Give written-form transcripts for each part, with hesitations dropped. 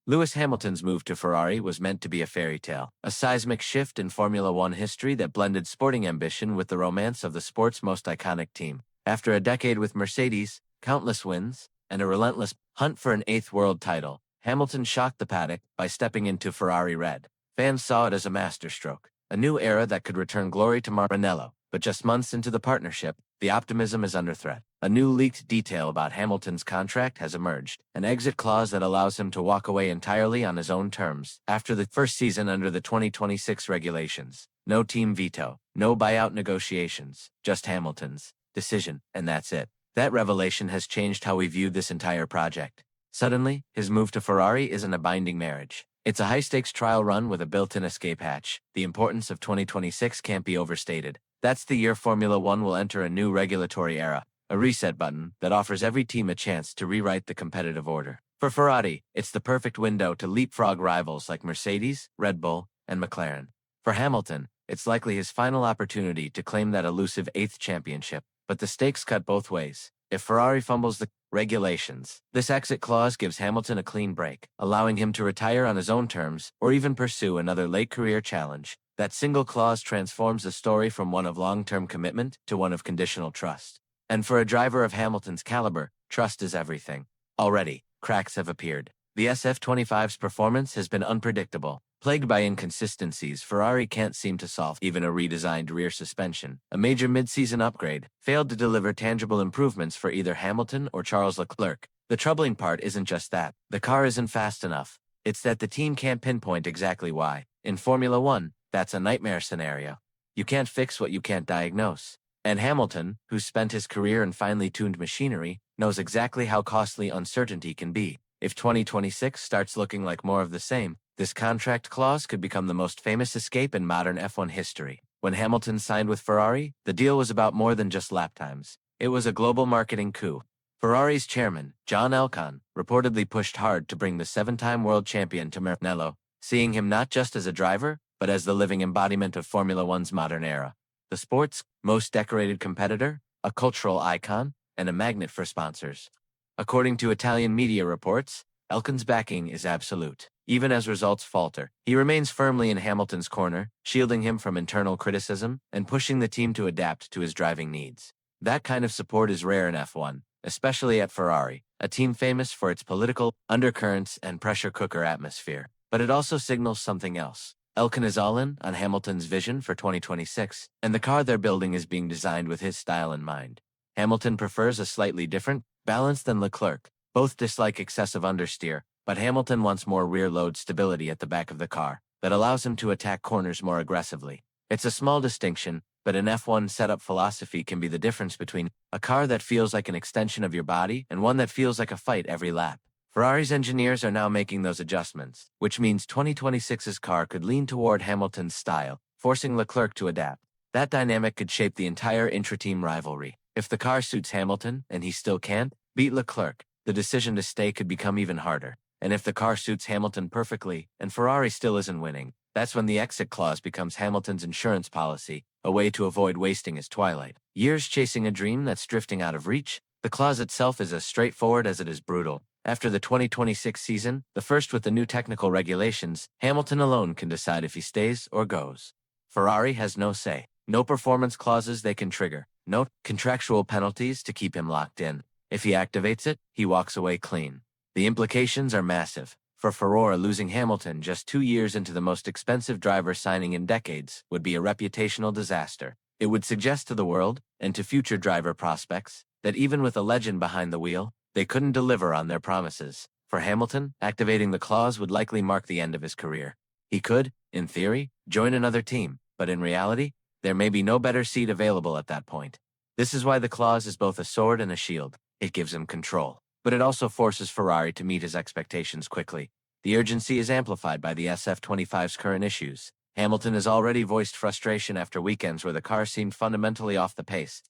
Lewis Hamilton's move to Ferrari was meant to be a fairy tale, a seismic shift in Formula One history that blended sporting ambition with the romance of the sport's most iconic team. After a decade with Mercedes, countless wins, and a relentless hunt for an eighth world title, Hamilton shocked the paddock by stepping into Ferrari red. Fans saw it as a masterstroke, a new era that could return glory to Maranello. But just months into the partnership, the optimism is under threat. A new leaked detail about Hamilton's contract has emerged, an exit clause that allows him to walk away entirely on his own terms after the first season under the 2026 regulations. No team veto, no buyout negotiations, just Hamilton's decision, and that's it. That revelation has changed how we view this entire project. Suddenly, his move to Ferrari isn't a binding marriage. It's a high-stakes trial run with a built-in escape hatch. The importance of 2026 can't be overstated. That's the year Formula One will enter a new regulatory era, a reset button that offers every team a chance to rewrite the competitive order. For Ferrari, it's the perfect window to leapfrog rivals like Mercedes, Red Bull, and McLaren. For Hamilton, it's likely his final opportunity to claim that elusive eighth championship. But the stakes cut both ways. If Ferrari fumbles the regulations, this exit clause gives Hamilton a clean break, allowing him to retire on his own terms or even pursue another late-career challenge. That single clause transforms the story from one of long-term commitment to one of conditional trust. And for a driver of Hamilton's caliber, trust is everything. Already, cracks have appeared. The SF25's performance has been unpredictable. Plagued by inconsistencies, Ferrari can't seem to solve. Even a redesigned rear suspension, a major mid-season upgrade, failed to deliver tangible improvements for either Hamilton or Charles Leclerc. The troubling part isn't just that the car isn't fast enough. It's that the team can't pinpoint exactly why. In Formula One, that's a nightmare scenario. You can't fix what you can't diagnose. And Hamilton, who's spent his career in finely tuned machinery, knows exactly how costly uncertainty can be. If 2026 starts looking like more of the same, this contract clause could become the most famous escape in modern F1 history. When Hamilton signed with Ferrari, the deal was about more than just lap times. It was a global marketing coup. Ferrari's chairman, John Elkann, reportedly pushed hard to bring the seven-time world champion to Maranello, seeing him not just as a driver, but as the living embodiment of Formula One's modern era. The sport's most decorated competitor, a cultural icon, and a magnet for sponsors. According to Italian media reports, Elkann's backing is absolute. Even as results falter, he remains firmly in Hamilton's corner, shielding him from internal criticism and pushing the team to adapt to his driving needs. That kind of support is rare in F1, especially at Ferrari, a team famous for its political undercurrents and pressure cooker atmosphere. But it also signals something else. Elkann is all in on Hamilton's vision for 2026, and the car they're building is being designed with his style in mind. Hamilton prefers a slightly different balance than Leclerc. Both dislike excessive understeer, but Hamilton wants more rear-load stability at the back of the car that allows him to attack corners more aggressively. It's a small distinction, but an F1 setup philosophy can be the difference between a car that feels like an extension of your body and one that feels like a fight every lap. Ferrari's engineers are now making those adjustments, which means 2026's car could lean toward Hamilton's style, forcing Leclerc to adapt. That dynamic could shape the entire intra-team rivalry. If the car suits Hamilton, and he still can't beat Leclerc, the decision to stay could become even harder. And if the car suits Hamilton perfectly, and Ferrari still isn't winning, that's when the exit clause becomes Hamilton's insurance policy, a way to avoid wasting his twilight. Years chasing a dream that's drifting out of reach, the clause itself is as straightforward as it is brutal. After the 2026 season, the first with the new technical regulations, Hamilton alone can decide if he stays or goes. Ferrari has no say. No performance clauses they can trigger. No contractual penalties to keep him locked in. If he activates it, he walks away clean. The implications are massive. For Ferrari, losing Hamilton just 2 years into the most expensive driver signing in decades would be a reputational disaster. It would suggest to the world, and to future driver prospects, that even with a legend behind the wheel, they couldn't deliver on their promises. For Hamilton, activating the clause would likely mark the end of his career. He could, in theory, join another team, but in reality, there may be no better seat available at that point. This is why the clause is both a sword and a shield. It gives him control, but it also forces Ferrari to meet his expectations quickly. The urgency is amplified by the SF25's current issues. Hamilton has already voiced frustration after weekends where the car seemed fundamentally off the pace.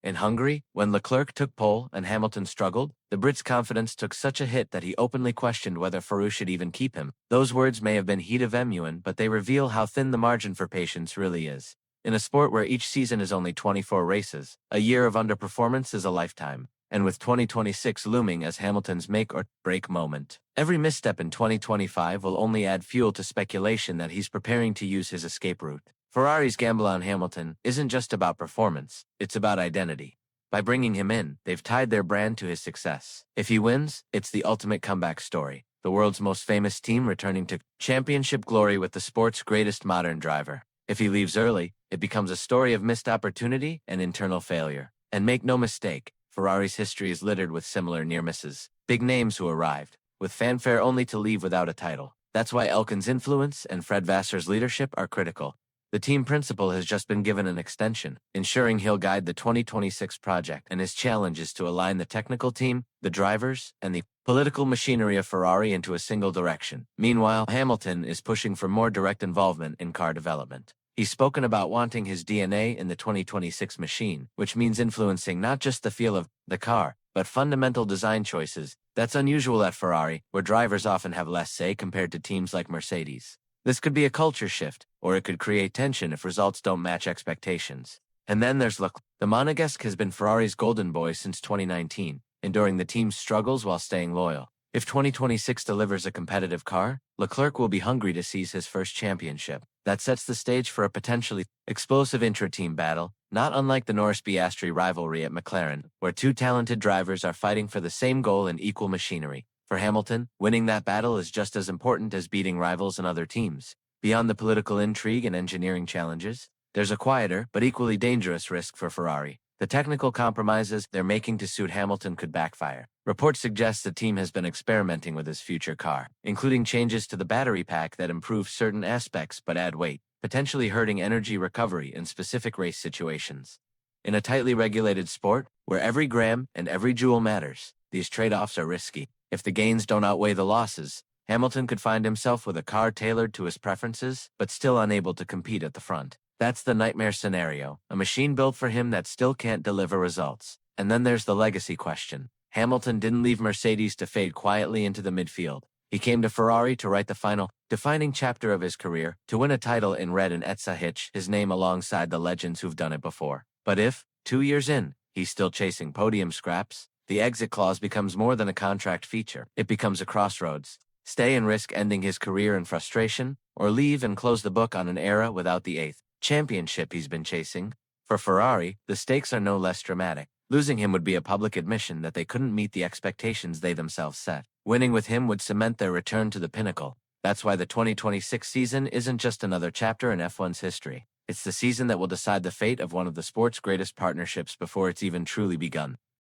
In Hungary, when Leclerc took pole and Hamilton struggled, the Brit's confidence took such a hit that he openly questioned whether Ferrari should even keep him. Those words may have been heat of emuin, but they reveal how thin the margin for patience really is. In a sport where each season is only 24 races, a year of underperformance is a lifetime. and with 2026 looming as Hamilton's make-or-break moment. Every misstep in 2025 will only add fuel to speculation that he's preparing to use his escape route. Ferrari's gamble on Hamilton isn't just about performance, it's about identity. By bringing him in, they've tied their brand to his success. If he wins, it's the ultimate comeback story. The world's most famous team returning to championship glory with the sport's greatest modern driver. If he leaves early, it becomes a story of missed opportunity and internal failure. And make no mistake, Ferrari's history is littered with similar near misses. Big names who arrived, with fanfare only to leave without a title. That's why Elkan's influence and Fred Vassar's leadership are critical. The team principal has just been given an extension, ensuring he'll guide the 2026 project, and his challenge is to align the technical team, the drivers, and the political machinery of Ferrari into a single direction. Meanwhile, Hamilton is pushing for more direct involvement in car development. He's spoken about wanting his DNA in the 2026 machine, which means influencing not just the feel of the car, but fundamental design choices. That's unusual at Ferrari, where drivers often have less say compared to teams like Mercedes. This could be a culture shift, or it could create tension if results don't match expectations. And then there's Leclerc. The Monegasque has been Ferrari's golden boy since 2019, enduring the team's struggles while staying loyal. If 2026 delivers a competitive car, Leclerc will be hungry to seize his first championship. That sets the stage for a potentially explosive intra-team battle, not unlike the Norris-Piastri rivalry at McLaren, where two talented drivers are fighting for the same goal in equal machinery. For Hamilton, winning that battle is just as important as beating rivals and other teams. Beyond the political intrigue and engineering challenges, there's a quieter but equally dangerous risk for Ferrari. The technical compromises they're making to suit Hamilton could backfire. Reports suggest the team has been experimenting with his future car, including changes to the battery pack that improve certain aspects but add weight, potentially hurting energy recovery in specific race situations. In a tightly regulated sport, where every gram and every joule matters, these trade-offs are risky. If the gains don't outweigh the losses, Hamilton could find himself with a car tailored to his preferences, but still unable to compete at the front. That's the nightmare scenario, a machine built for him that still can't deliver results. And then there's the legacy question. Hamilton didn't leave Mercedes to fade quietly into the midfield. He came to Ferrari to write the final, defining chapter of his career, to win a title in red and hitch his name alongside the legends who've done it before. But if, 2 years in, he's still chasing podium scraps, the exit clause becomes more than a contract feature. It becomes a crossroads. Stay and risk ending his career in frustration, or leave and close the book on an era without the 8th championship he's been chasing. For Ferrari, the stakes are no less dramatic. Losing him would be a public admission that they couldn't meet the expectations they themselves set. Winning with him would cement their return to the pinnacle. That's why the 2026 season isn't just another chapter in F1's history. It's the season that will decide the fate of one of the sport's greatest partnerships before it's even truly begun.